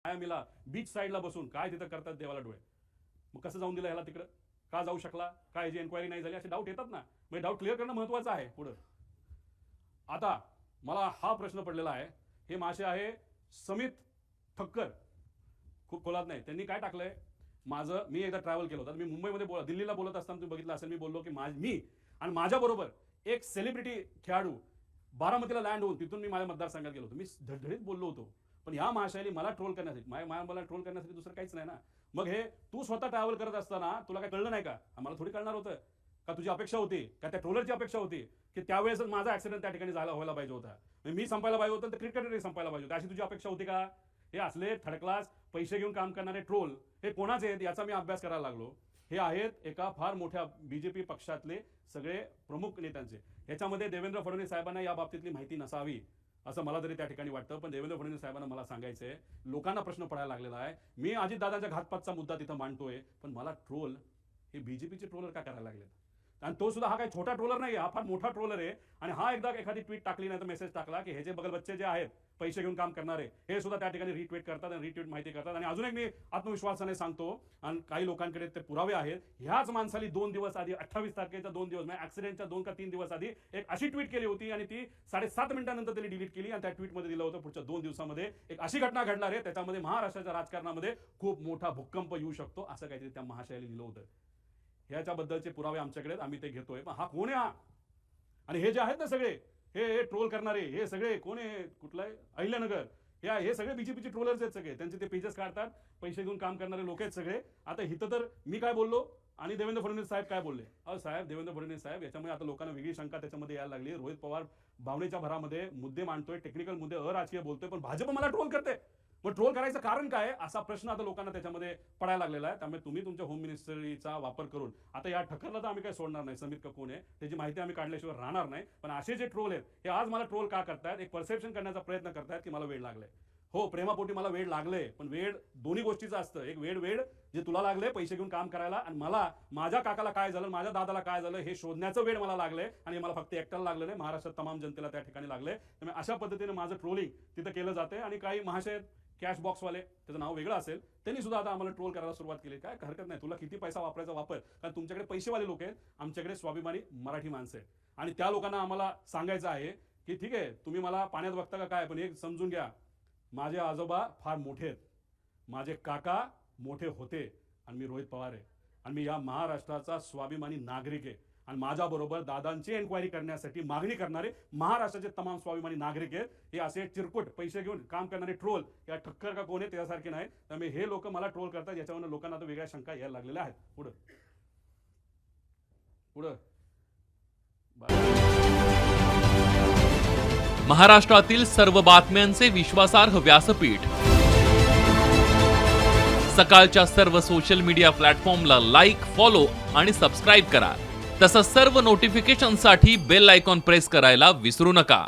मायामीला beach साईडला बसून काय तिथं करतात देवाला डोळे. मग कसं जाऊन दिलं ह्याला तिकडं, का जाऊ शकला, काय याची एन्क्वायरी नाही झाली, असे डाऊट येतात ना. म्हणजे डाऊट क्लिअर करणं महत्वाचं आहे. पुढं आता मला हा प्रश्न पडलेला आहे, हे मासे आहे समित ठक्कर, खूप खोलात नाही. त्यांनी काय टाकलंय, मी एकदा ट्रॅव्हल केलं होतं, मी मुंबईमध्ये दिल्लीला बोलत असताना तुम्ही बघितलं असेल, मी बोललो की मी आणि माझ्याबरोबर एक सेलिब्रिटी खेळाडू बारामतीला लँड होऊन तिथून मी माझ्या मतदारसंघात गेलो होतो. मी धडधडीत बोललो होतो, पण या महाशयाने मला ट्रोल करण्यासाठी, मला ट्रोल करण्यासाठी दुसरं काहीच नाही ना. मग हे तू स्वतः ट्रॅव्हल करत असताना तुला काय कळलं नाही का, आम्हाला थोडी कळणार होतं का, तुझी अपेक्षा होती का, त्या ट्रोलरची अपेक्षा होती की त्यावेळेस माझा ऍक्सिडेंट त्या ठिकाणी व्हायला पाहिजे होता, मी संपायला पाहिजे होतं, तर क्रिकेटरही संपायला पाहिजे होतं, अशी तुझी अपेक्षा होती का. हे असले थर्ड क्लास पैसे घेऊन काम करणारे ट्रोल हे कोणाचे आहेत याचा मी अभ्यास करायला लागलो. हे आहेत एका फार मोठ्या बीजेपी पक्षातले सगळे प्रमुख नेत्यांचे. याच्यामध्ये देवेंद्र फडणवीस साहेबांना या बाबतीतली माहिती नसावी असं मला तरी त्या ठिकाणी वाटतं. पण देवेंद्र फडणवीस साहेबांना मला सांगायचंय, लोकांना प्रश्न पडायला लागलेला आहे. मी अजितदादांच्या घातपातचा मुद्दा तिथं मांडतोय, पण मला ट्रोल हे बीजेपीचे ट्रोलर का करायला लागलेत. आणि तो सुद्धा हा काही छोटा ट्रोलर नाही, हा फार मोठा ट्रोलर आहे. आणि हा एकदा एखादी ट्वीट टाकली नाही तर मेसेज टाकला की हे जे बगल बच्चे जे आहेत पैसे घेऊन काम करणारे, हे सुद्धा त्या ठिकाणी रिट्वीट करतात आणि रिट्वीट माहिती करतात. आणि अजून एक मी आत्मविश्वासाने सांगतो, आणि काही लोकांकडे ते पुरावे आहेत, ह्याच माणसाली 2 दिवस आधी 28 तारखेच्या 2 दिवस म्हणजे ऍक्सिडेंटच्या 2 का 3 दिवस आधी एक अशी ट्वीट केली होती आणि ती 7.5 मिनिटांनंतर त्यांनी डिलीट केली. आणि त्या ट्वीटमध्ये दिलं होतं पुढच्या 2 दिवसामध्ये एक अशी घटना घडणार आहे, त्याच्यामध्ये महाराष्ट्राच्या राजकारणामध्ये खूप मोठा भूकंप येऊ शकतो, असं काहीतरी त्या महाशयाने लिहिलं होतं. ह्याच्याबद्दलचे पुरावे आमच्याकडे, आम्ही ते घेतोय. पण हा कोण आहे हा, आणि हे जे आहेत ना सगळे हे ट्रोल करणारे, हे सगळे कोण आहे, कुठलं आहे, अहिल्यानगर, हे सगळे बीजेपीचे ट्रोलर्स आहेत सगळे. त्यांचे ते पेजेस काढतात, पैसे घेऊन काम करणारे लोक आहेत सगळे. आता इथं तर मी काय बोललो आणि देवेंद्र फडणवीस साहेब काय बोलले. साहेब, देवेंद्र फडणवीस साहेब, याच्यामुळे आता लोकांना वेगळी शंका त्याच्यामध्ये यायला लागली. रोहित पवार भावनेच्या भरामध्ये मुद्दे मांडतोय, टेक्निकल मुद्दे, अराजकीय बोलतोय, पण भाजप मला ट्रोल करते. मग ट्रोल करायचं कारण काय, असा प्रश्न आता लोकांना त्याच्यामध्ये पडायला लागलेला आहे. त्यामुळे तुम्ही तुमच्या होम मिनिस्ट्रीचा वापर करून आता या ठक्करला तर आम्ही काही सोडणार नाही, समित का कोण आहे त्याची माहिती आम्ही काढल्याशिवाय राहणार नाही. पण असे जे ट्रोल आहेत हे आज मला ट्रोल का करतायत, एक परसेप्शन करण्याचा प्रयत्न करतायत की मला वेळ लागलाय. हो, प्रेमापोटी मला वेळ लागले, पण वेळ दोन्ही गोष्टीचं असतं. एक वेळ जे तुला लागले पैसे घेऊन काम करायला, आणि मला माझ्या काकाला काय झालं, माझ्या दादाला काय झालं हे शोधण्याचं वेळ मला लागले. आणि मला फक्त एकट्याला लागलं नाही, महाराष्ट्रात तमाम जनतेला त्या ठिकाणी लागले. त्यामुळे अशा पद्धतीने माझं ट्रोलिंग तिथं केलं जाते. आणि काही महाशय कॅश बॉक्सवाले, त्याचं नाव वेगळं असेल, त्यांनी सुद्धा आता आम्हाला ट्रोल करायला सुरुवात केली. काय हरकत नाही, तुला किती पैसा वापरायचा वापर, कारण तुमच्याकडे पैसेवाले लोक आहेत, आमच्याकडे स्वाभिमानी मराठी माणसं आहेत. आणि त्या लोकांना आम्हाला सांगायचं आहे की ठीक आहे, तुम्ही मला पाण्यात बघता का काय, पण एक समजून घ्या, माझे आजोबा फार मोठे आहेत, माझे काका मोठे होते, आणि मी रोहित पवार आहे, आणि मी या महाराष्ट्राचा स्वाभिमानी नागरिक आहे. आणि माझ्याबरोबर दादांची एन्क्वायरी करण्यासाठी मागणी करणारे महाराष्ट्राचे तमाम स्वाभिमानी नागरिक आहेत. हे असे चिरकुट पैसे घेऊन काम करणारे ट्रोल या ठक्कर का कोण आहे त्यासारखे नाही. त्यामुळे हे लोक मला ट्रोल करतात, याच्यावर लोकांना आता वेगळ्या शंका यायला लागलेल्या आहेत. पुढं महाराष्ट्रातील सर्व बातम्यांचे विश्वासार्ह व्यासपीठ, सकाळच्या सर्व सोशल मीडिया प्लॅटफॉर्मला लाईक, फॉलो आणि सबस्क्राईब करा. तसंच सर्व नोटिफिकेशनसाठी बेल आयकॉन प्रेस करायला विसरू नका.